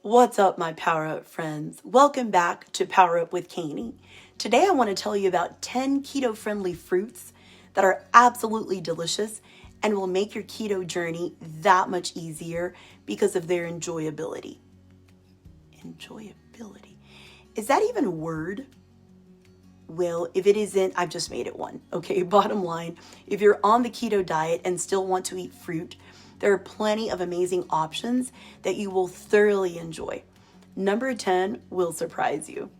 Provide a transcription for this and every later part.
What's up, my Power Up friends? Welcome back to Power Up with Kanie. Today I want to tell you about 10 keto-friendly fruits that are absolutely delicious and will make your keto journey that much easier because of their enjoyability. Enjoyability. Is that even a word? Well, if it isn't, I've just made it one. Okay, bottom line, if you're on the keto diet and still want to eat fruit, there are plenty of amazing options that you will thoroughly enjoy. Number 10 will surprise you.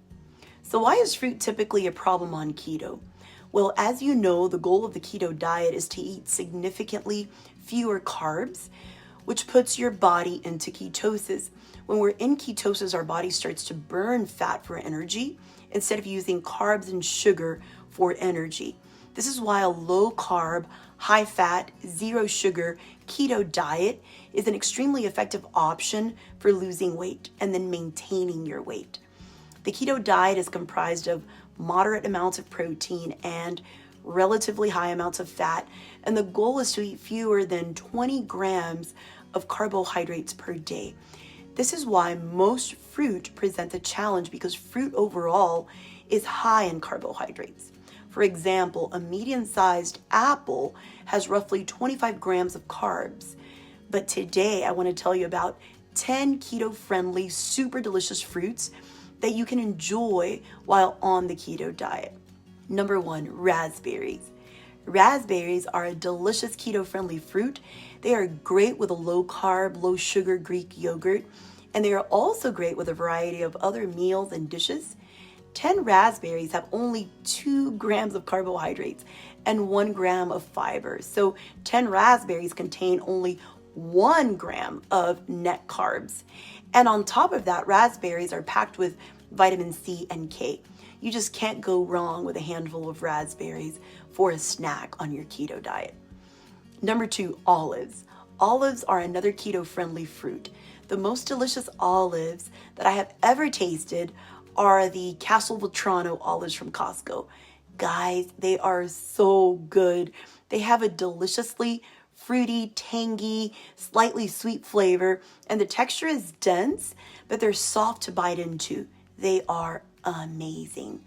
So why is fruit typically a problem on keto? Well, as you know, the goal of the keto diet is to eat significantly fewer carbs, which puts your body into ketosis. When we're in ketosis, our body starts to burn fat for energy instead of using carbs and sugar for energy. This is why a low-carb, high-fat, zero-sugar keto diet is an extremely effective option for losing weight and then maintaining your weight. The keto diet is comprised of moderate amounts of protein and relatively high amounts of fat, and the goal is to eat fewer than 20 grams of carbohydrates per day. This is why most fruit presents a challenge because fruit overall is high in carbohydrates. For example, a medium-sized apple has roughly 25 grams of carbs. But today I want to tell you about 10 keto-friendly, super delicious fruits that you can enjoy while on the keto diet. Number 1, raspberries. Raspberries are a delicious keto-friendly fruit. They are great with a low-carb, low-sugar Greek yogurt, and they are also great with a variety of other meals and dishes. 10 raspberries have only 2 grams of carbohydrates and 1 gram of fiber. So 10 raspberries contain only 1 gram of net carbs. And on top of that, raspberries are packed with vitamin C and K. You just can't go wrong with a handful of raspberries for a snack on your keto diet. Number 2, olives. Olives are another keto-friendly fruit. The most delicious olives that I have ever tasted are the Castelvetrano olives from Costco. Guys, they are so good. They have a deliciously fruity, tangy, slightly sweet flavor, and the texture is dense, but they're soft to bite into. They are amazing.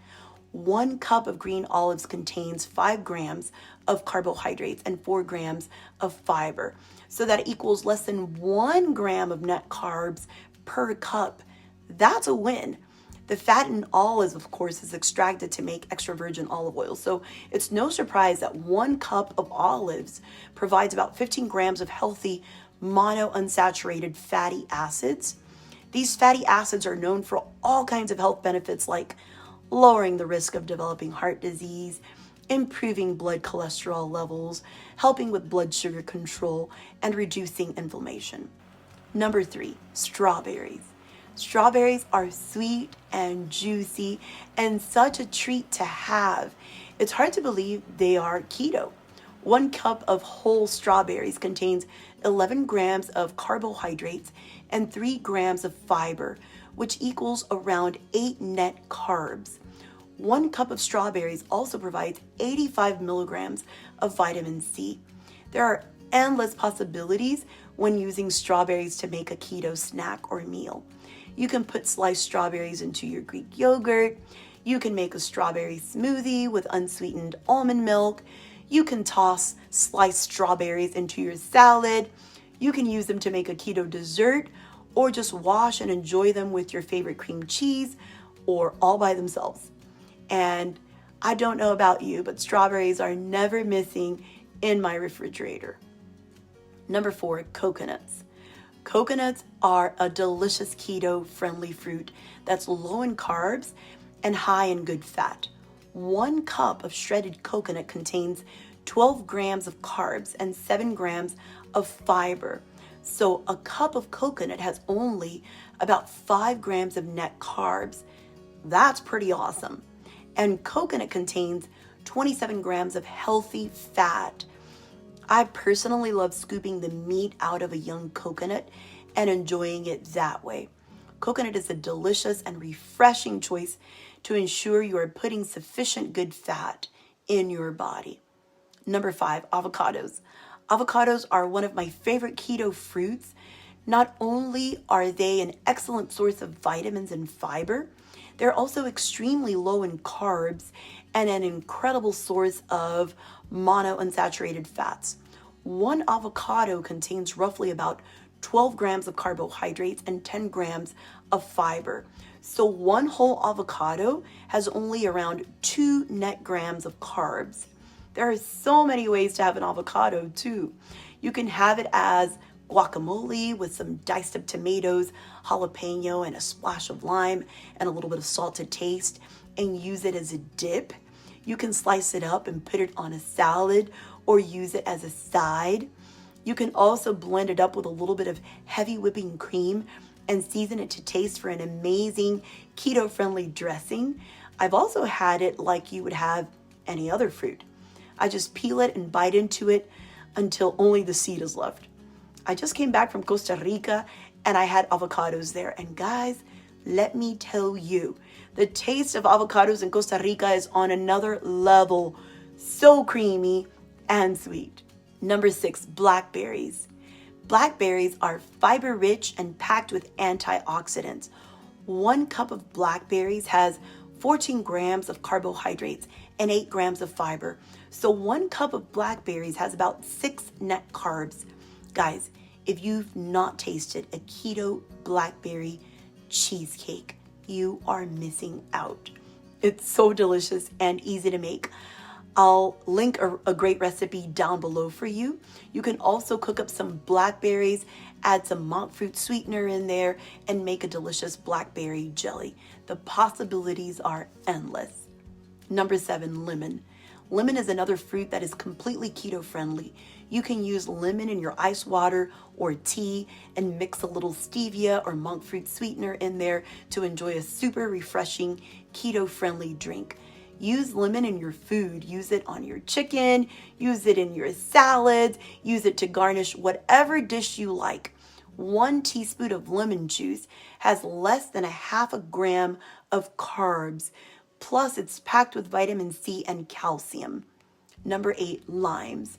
1 cup of green olives contains 5 grams of carbohydrates and 4 grams of fiber. So that equals less than 1 gram of net carbs per cup. That's a win. The fat in olives, of course, is extracted to make extra virgin olive oil. So it's no surprise that 1 cup of olives provides about 15 grams of healthy monounsaturated fatty acids. These fatty acids are known for all kinds of health benefits like lowering the risk of developing heart disease, improving blood cholesterol levels, helping with blood sugar control, and reducing inflammation. Number 3, strawberries. Strawberries are sweet and juicy and such a treat to have. It's hard to believe they are keto. 1 cup of whole strawberries contains 11 grams of carbohydrates and 3 grams of fiber, which equals around 8 net carbs. 1 cup of strawberries also provides 85 milligrams of vitamin C. There are endless possibilities when using strawberries to make a keto snack or meal. You can put sliced strawberries into your Greek yogurt. You can make a strawberry smoothie with unsweetened almond milk. You can toss sliced strawberries into your salad. You can use them to make a keto dessert or just wash and enjoy them with your favorite cream cheese or all by themselves. And I don't know about you, but strawberries are never missing in my refrigerator. Number 4, coconuts. Coconuts are a delicious keto-friendly fruit that's low in carbs and high in good fat. 1 cup of shredded coconut contains 12 grams of carbs and 7 grams of fiber. So a cup of coconut has only about 5 grams of net carbs. That's pretty awesome. And coconut contains 27 grams of healthy fat. I personally love scooping the meat out of a young coconut and enjoying it that way. Coconut is a delicious and refreshing choice to ensure you are putting sufficient good fat in your body. Number 5, avocados. Avocados are one of my favorite keto fruits. Not only are they an excellent source of vitamins and fiber, they're also extremely low in carbs and an incredible source of monounsaturated fats. One avocado contains roughly about 12 grams of carbohydrates and 10 grams of fiber. So one whole avocado has only around 2 net grams of carbs. There are so many ways to have an avocado too. You can have it as guacamole with some diced up tomatoes, jalapeno, and a splash of lime and a little bit of salt to taste, and use it as a dip. You can slice it up and put it on a salad or use it as a side. You can also blend it up with a little bit of heavy whipping cream and season it to taste for an amazing keto-friendly dressing. I've also had it like you would have any other fruit. I just peel it and bite into it until only the seed is left. I just came back from Costa Rica and I had avocados there. And guys, let me tell you, the taste of avocados in Costa Rica is on another level. So creamy and sweet. Number 6, blackberries. Blackberries are fiber rich and packed with antioxidants. 1 cup of blackberries has 14 grams of carbohydrates and 8 grams of fiber. So 1 cup of blackberries has about 6 net carbs. Guys, if you've not tasted a keto blackberry cheesecake, you are missing out. It's so delicious and easy to make. I'll link a great recipe down below for you. You can also cook up some blackberries, add some monk fruit sweetener in there, and make a delicious blackberry jelly. The possibilities are endless. Number 7, lemon. Lemon is another fruit that is completely keto friendly. You can use lemon in your ice water or tea and mix a little stevia or monk fruit sweetener in there to enjoy a super refreshing keto friendly drink. Use lemon in your food. Use it on your chicken, use it in your salads, use it to garnish whatever dish you like. 1 teaspoon of lemon juice has less than a half a gram of carbs. Plus, it's packed with vitamin C and calcium. Number 8, limes.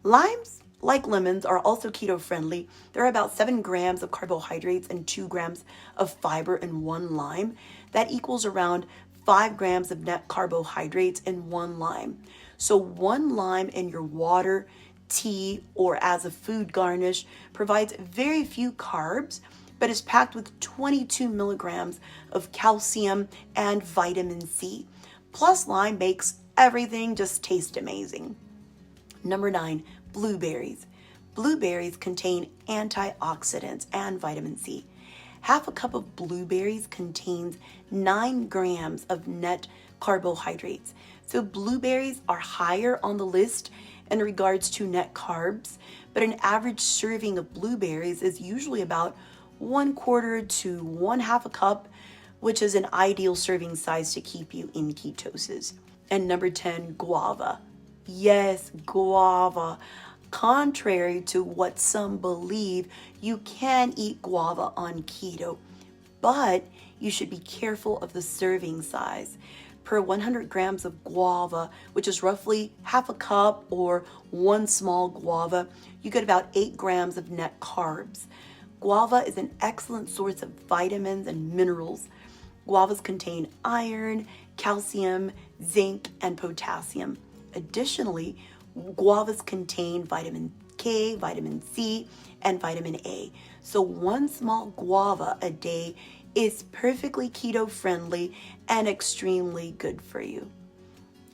Limes, like lemons, are also keto friendly. There are about 7 grams of carbohydrates and 2 grams of fiber in 1 lime. That equals around 5 grams of net carbohydrates in 1 lime. So 1 lime in your water, tea, or as a food garnish provides very few carbs, but is packed with 22 milligrams of calcium and vitamin C. Plus, lime makes everything just taste amazing. Number 9, blueberries. Blueberries contain antioxidants and vitamin C. Half a cup of blueberries contains 9 grams of net carbohydrates. So blueberries are higher on the list in regards to net carbs, but an average serving of blueberries is usually about 1/4 to 1/2 a cup, which is an ideal serving size to keep you in ketosis. And number 10, guava. Yes, guava. Contrary to what some believe, you can eat guava on keto, but you should be careful of the serving size. Per 100 grams of guava, which is roughly half a cup or 1 small guava, you get about 8 grams of net carbs. Guava is an excellent source of vitamins and minerals. Guavas contain iron, calcium, zinc, and potassium. Additionally, guavas contain vitamin K, vitamin C, and vitamin A. So 1 small guava a day is perfectly keto friendly and extremely good for you.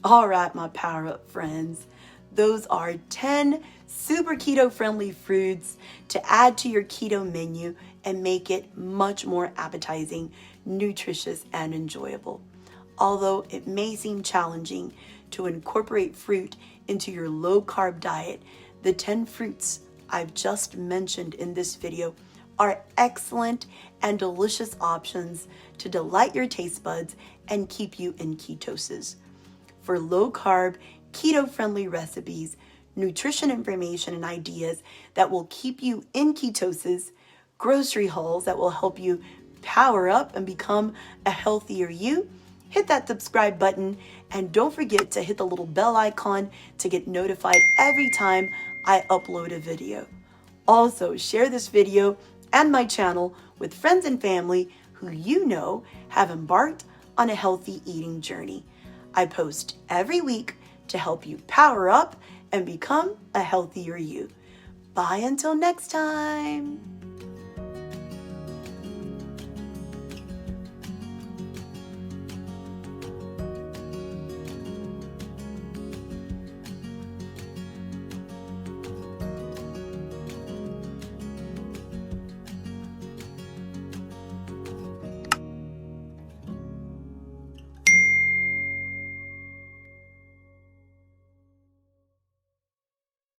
All right, my power up friends. Those are 10 super keto friendly fruits to add to your keto menu and make it much more appetizing, nutritious, and enjoyable. Although it may seem challenging to incorporate fruit into your low-carb diet, the 10 fruits I've just mentioned in this video are excellent and delicious options to delight your taste buds and keep you in ketosis. For low-carb, keto-friendly recipes, nutrition information, and ideas that will keep you in ketosis, grocery hauls that will help you power up and become a healthier you, hit that subscribe button and don't forget to hit the little bell icon to get notified every time I upload a video. Also, share this video and my channel with friends and family who you know have embarked on a healthy eating journey. I post every week to help you power up and become a healthier you. Bye until next time.